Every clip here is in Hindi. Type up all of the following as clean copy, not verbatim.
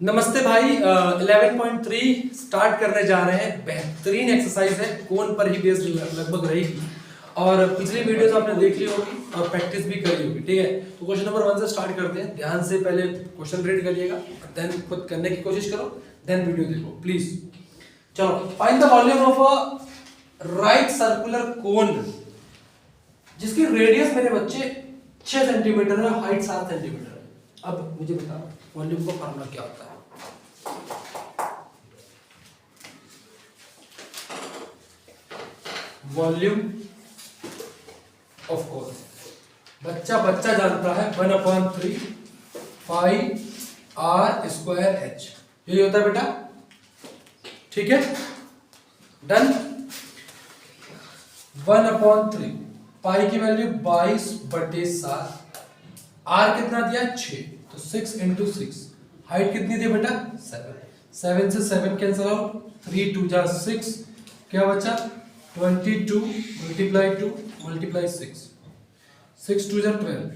नमस्ते भाई। 11.3 स्टार्ट करने जा रहे हैं। बेहतरीन एक्सरसाइज है, कोन पर ही बेस्ड लगभग रहेगी और पिछली वीडियोस आपने देख ली होगी और प्रैक्टिस भी करी होगी। ठीक है, तो क्वेश्चन नंबर 1 से स्टार्ट करते हैं। ध्यान से पहले क्वेश्चन रीड करिएगा, देन खुद करने की कोशिश करो, देन वीडियो देखो प्लीज। चलो, find the volume of a right circular cone जिसकी रेडियस मेरे बच्चे 6 सेंटीमीटर है, हाइट 7 सेंटीमीटर है। अब मुझे बताओ वॉल्यूम का फार्मूला क्या होता है। वॉल्यूम ऑफ कोन बच्चा जानता है 1/3 पाई आर स्क्वायर एच, यही होता है बेटा। ठीक है, डन। 1/3 पाई की वैल्यू 22/7, आर कितना दिया 6, तो 6 × 6। हाइट कितनी दी बेटा 7, 7 से 7 कैंसिल आउट, 3 2 जा 6, क्या बचा 22 × 2 × 6, 6 2 जा 12,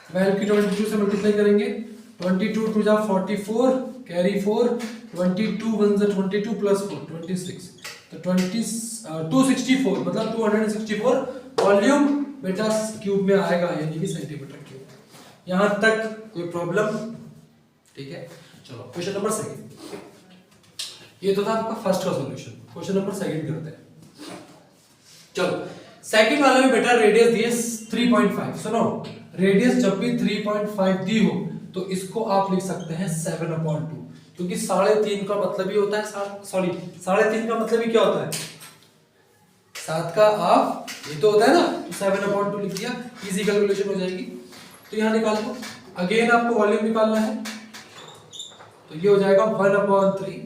12 की 22 से मल्टीप्लाई करेंगे, 22 2 जा 44, कैरी 4, 22 1 जा 22 प्लस 4 26, तो 264 मतलब 264 वॉल्यूम बेटा क्यूब में आएगा, यानी कि सेंटीमीटर क्यूब। यहां तक कोई प्रॉब्लम? ठीक है, चलो क्वेश्चन नंबर 2। ये तो था आपका फर्स्ट का सॉल्यूशन। क्वेश्चन नंबर 2 करते हैं। चलो, सेकंड वाले में बेटा रेडियस दी है 3.5। सुनो, रेडियस जब भी 3.5 दी हो तो इसको आप लिख सकते हैं 7/2, क्योंकि 3.5 का मतलब ही होता है 3.5 का मतलब ही क्या होता है 7 का हाफ, ये तो होता है ना। 7/2 लिख दिया, इजी कैलकुलेशन हो जाएगी। तो यहां निकाल लो, अगेन आपको वॉल्यूम निकालना है, तो ये हो जाएगा 1/3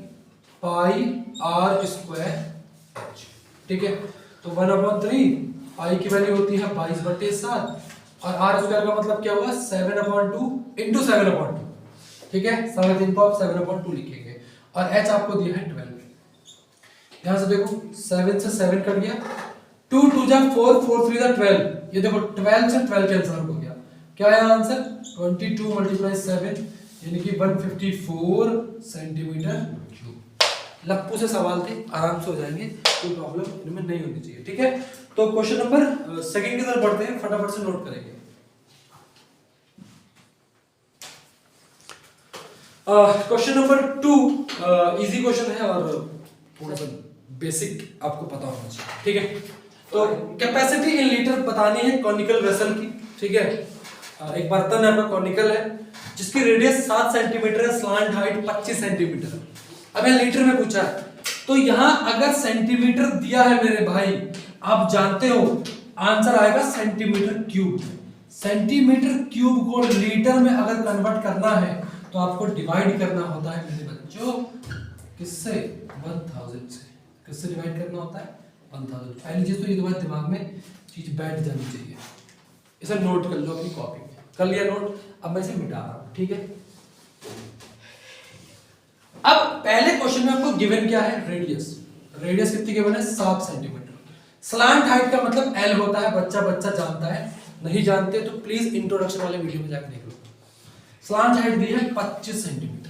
पाई आर स्क्वायर एच। ठीक है, तो 1/3 पाई की वैल्यू होती है 22/7 और आर स्क्वायर का मतलब क्या हुआ 7/2 इंटू 7/2। ठीक है, 3.5 को आप 7/2 लिखेंगे और एच आपको दिया है 12। ध्यान से देखो, 7 से 7 कट गया, 2 2 जा 4, 4 3 जा 12, ये देखो 12 से 12 कैंसिल हो गया, क्या है आंसर 22 × 7 यानी कि 154 सेंटीमीटर क्यूब। लप्पू से सवाल थे, आराम से हो जाएंगे, कोई प्रॉब्लम इनमें नहीं होनी चाहिए। ठीक है, तो क्वेश्चन नंबर 2 की तरफ बढ़ते हैं, फटाफट से नोट करेंगे। क्वेश्चन नंबर 2 इजी क्वेश्चन है और थोड़ा सा बेसिक आपको पता होना चाहिए। ठीक है, तो कैपेसिटी इन लीटर बतानी है कॉनिकल वेसल की। ठीक है, एक बर्तन है आपका कॉनिकल है जिसकी रेडियस 7 सेंटीमीटर है, स्लांट हाइट 25 सेंटीमीटर है। अब ये लीटर में पूछा है, तो यहां अगर सेंटीमीटर दिया है मेरे भाई, आप जानते हो आंसर आएगा सेंटीमीटर क्यूब। सेंटीमीटर क्यूब को लीटर में अगर कन्वर्ट करना है तो आपको डिवाइड करना होता है मेरे बच्चों, किससे 1000 से। किससे डिवाइड करना होता है 1000। पहली चीज तो ये तुम्हारे दिमाग में चीज बैठ जानी चाहिए, इसे नोट कर लो अपनी कॉपी में। कर लिया नोट? अब मैं इसे मिटा रहा हूं। ठीक है, अब पहले क्वेश्चन में आपको गिवन क्या है रेडियस। रेडियस कितनी गिवन है 7 सेंटीमीटर। स्लांट हाइट का मतलब एल होता है, बच्चा जानता है, नहीं जानते तो प्लीज इंट्रोडक्शन वाले वीडियो में जाकर देख लो। स्लांट हाइट दी है 25 सेंटीमीटर।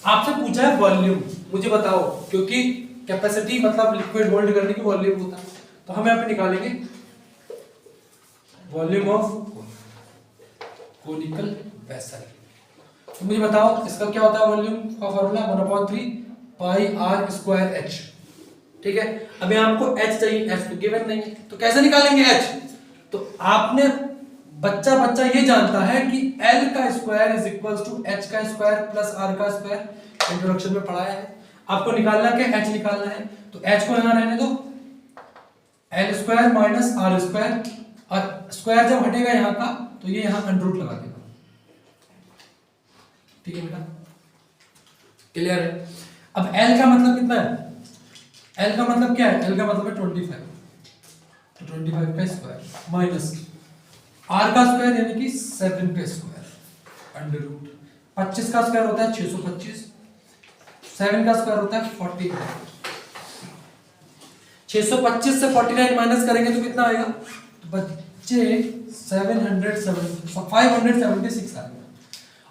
आपसे पूछा है वॉल्यूम, मुझे बताओ, क्योंकि कैपेसिटी मतलब लिक्विड होल्ड करने की वॉल्यूम होता है, तो हम यहाँ पे निकालेंगे वॉल्यूम ऑफ कोनिकल वेसल। तो मुझे बताओ इसका क्या होता है वॉल्यूम का formula 1/3 pi r square h. ठीक है, अभी आपको एच चाहिए, एच तो गिवन नहीं है, तो कैसे निकालेंगे एच? तो आपने बच्चा ये जानता है कि एल का square is equal to h का स्क्वायर प्लस आर का स्क्वायर, इंट्रोडक्शन में पढ़ाया है। आपको निकालना क्या, एच निकालना है, तो एच को यहां रहने दो, l square minus r square, और स्क्वायर जब हटेगा यहां का तो ये यहां अंडर रूट लगा देगा। ठीक है बेटा, क्लियर है? अब L का मतलब कितना है? L का मतलब क्या है? L का मतलब है 25, तो 25 का स्क्वायर माइनस R का स्क्वायर यानी कि 7 का स्क्वायर अंडर रूट 25 का स्क्वायर होता है 625, 7 का स्क्वायर होता है 49। 625 से 49 माइनस करेंगे तो कितना आएगा? तो बच्चे 576 आएगा।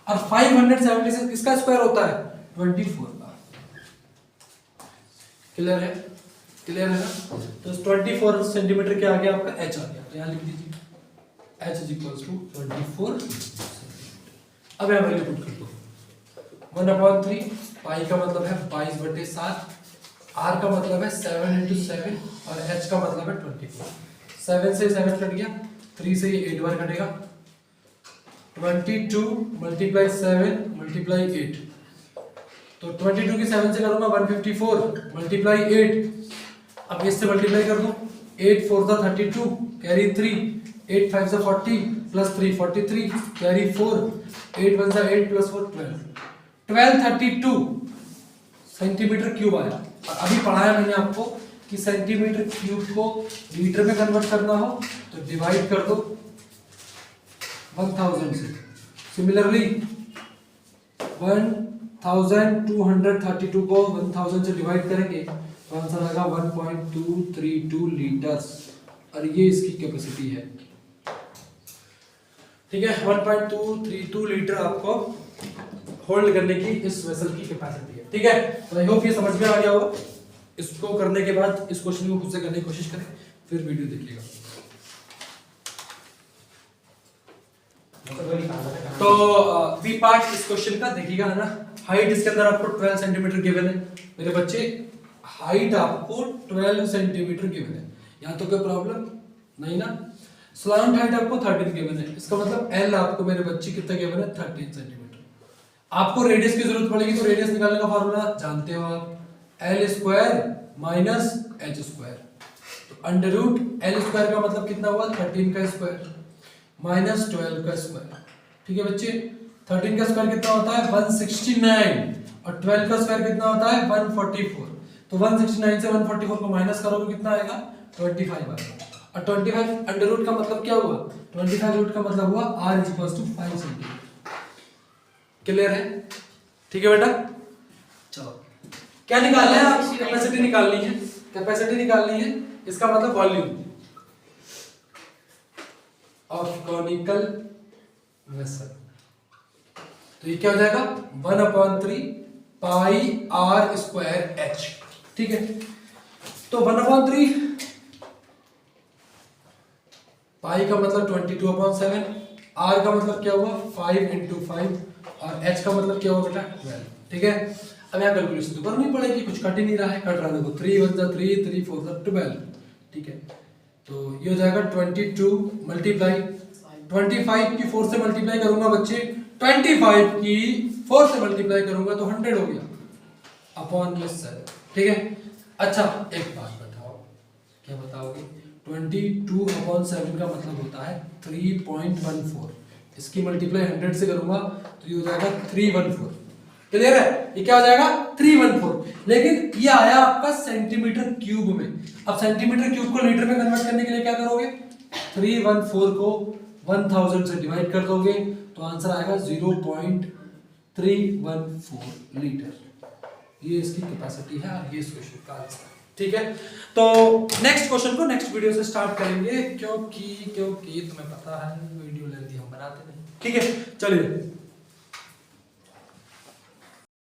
और 576 किसका स्क्वायर होता है? 24 का। क्लियर है? क्लियर है ना? तो 24 सेंटीमीटर क्या आ गया आपका? h आ गया। तो यहाँ लिख दीजिए h is equals to 24 centimetre. अब यहाँ वैल्यू पुट कर दो 1/3 पाई का मतलब है 22/7, r का मतलब है 7 into 7 और h का मतलब है 24। 7 से 7 कट गया, 3 से ये 8 बार कटेगा, 22 मल्टीप्लाई 7 मल्टीप्लाई 8, तो 22 की 7 से करूंगा 154 मल्टीप्लाई 8, अब इससे मल्टीप्लाई कर दूं, 8 4 सा 32 कैरी 3, 8 5 सा 40 प्लस 3 43 कैरी 4, 8 1 सा 8 प्लस 4 1232 सेंटीमीटर क्यूब आया। और अभी पढ़ाया मैंने आपको कि सेंटीमीटर क्यूब को लीटर में कन्वर्ट करना हो तो डिवाइड कर दो 1000 से। सिमिलरली 1232 को 1000 से डिवाइड करेंगे तो आंसर आएगा 1.232 लीटर्स और ये इसकी कैपेसिटी है। ठीक है, 1.232 लीटर आपको होल्ड करने की इस वेसल की कैपेसिटी है। ठीक है, तो आई होप ये समझ में आ गया होगा। इसको करने के बाद इस क्वेश्चन को खुद से करने की कोशिश करें, फिर वीडियो देखिएगा। तो बी पार्ट इस क्वेश्चन का देखिएगा, है ना। हाइट इसके अंदर आपको 12 सेंटीमीटर गिवन है मेरे बच्चे, हाइट आपको 12 सेंटीमीटर गिवन है, यहाँ तो कोई प्रॉब्लम नहीं ना। स्लांट हाइट आपको 13 गिवन है, इसका मतलब एल आपको मेरे बच्चे कितना गिवन है? 13 सेंटीमीटर। आपको रेडियस की जरूरत पड़ेगी तो रेडियस निकालने का फॉर्मूला जानते हो आप, L square minus H square. तो अंडर रूट एल स्क्वायर का मतलब कितना हुआ? 13 का स्क्वायर माइनस 12 का स्क्वायर। ठीक है बच्चे, 13 का स्क्वायर कितना होता है? 169 और 12 का स्क्वायर कितना होता है? 144। तो 169 से 144 को माइनस करोगे कितना आएगा? 25 आएगा। और 25 अंडर रूट का मतलब क्या हुआ? 25 रूट का मतलब हुआ r is equal to 5 centimetre. Clear है? ठीक है बेटा, चलो क्या निकालना है? आपको कैपेसिटी निकालनी है, कैपेसिटी निकालनी है, इसका मतलब वॉल्यूम ऑफ कॉनिकल वेसल। तो ये क्या हो जाएगा? 1/3 पाई r स्क्वायर h। ठीक है, तो 1/3 पाई का मतलब 22/7, r का मतलब क्या हुआ? 5 into 5 और h का मतलब क्या हुआ बेटा? 12। ठीक है, अब यहाँ कैलकुलेशन तो करनी पड़ेगी, कुछ कट ही नहीं रहा है, कट रहा है देखो 3 1 जा 3 3 4 जा 12। ठीक है, तो ये हो जाएगा 22 मल्टीप्लाई 25 की 4 से मल्टीप्लाई करूंगा बच्चे, 25 की 4 से मल्टीप्लाई करूंगा तो 100 हो गया अपॉन में 7। ठीक है, अच्छा एक बात बताओ, क्या बताओगे? 22/7 का मतलब होता है 3.14, इसकी मल्टीप्लाई 100 से करूंगा तो ये हो जाएगा 314। क्लियर है? ये क्या हो जाएगा? 314। लेकिन ये आया आपका सेंटीमीटर क्यूब में। अब सेंटीमीटर क्यूब को लीटर में कन्वर्ट करने के लिए क्या करोगे? 314 को 1000 से डिवाइड कर दोगे तो आंसर आएगा 0.314 लीटर। ये इसकी कैपेसिटी है और ये इस क्वेश्चन का आंसर है। ठीक है, तो नेक्स्ट क्वेश्चन को नेक्स्ट वीडियो से स्टार्ट करेंगे, क्योंकि तुम्हें पता है वीडियो लेंथी हम बनाते नहीं। ठीक है, चलिए।